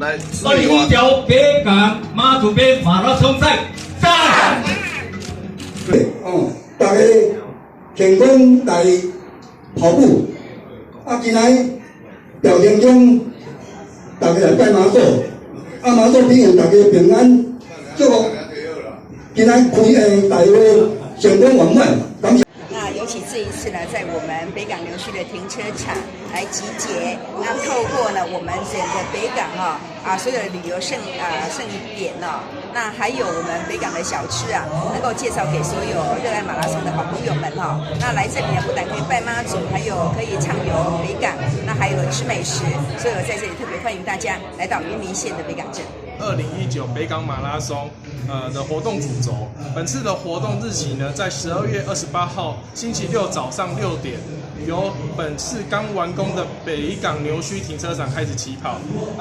来，21条北港妈祖杯马拉松赛，赞！对哦，大家健康来跑步，今仔条件中，大家来拜妈祖，妈祖庇佑大家平安，祝福今仔开大会成功圆满，感谢。那尤其这一次呢，在我们北港牛墟的停车场来集结，那透过呢我们整个北港所有的旅游胜点那还有我们北港的小吃能够介绍给所有热爱马拉松的好朋友们那来这里呢，不但可以拜妈祖，还有可以畅游北港，那还有吃美食，所以我在这里特别欢迎大家来到云林县的北港镇。2019北港马拉松的活动主轴，本次的活动日期呢，在12月28号星期六早上6点，由本次刚完工的北港牛墟停车场开始起跑。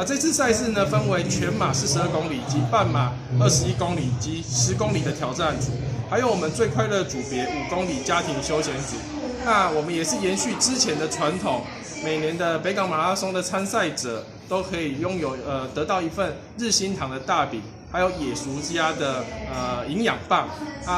这次赛事呢，分为全马42公里及半马21公里及10公里的挑战组，还有我们最快乐组别5公里家庭休闲组。那我们也是延续之前的传统，每年的北港马拉松的参赛者都可以拥有得到一份日新堂的大饼，还有野俗家的营养棒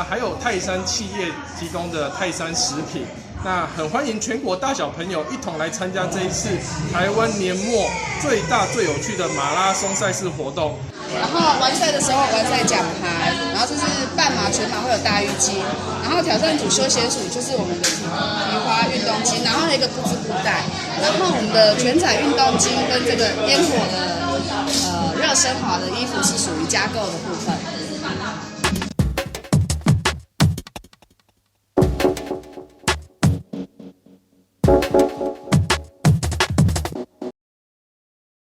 还有泰山企业提供的泰山食品。那很欢迎全国大小朋友一同来参加这一次台湾年末最大最有趣的马拉松赛事活动。然后完赛的时候完赛奖牌，然后这是半马、全马会有大浴巾，然后挑战组、休闲组就是我们的皮花运动巾，然后还有一个布织布袋，然后我们的全彩运动巾跟这个烟火的热升华的衣服是属于加购的部分。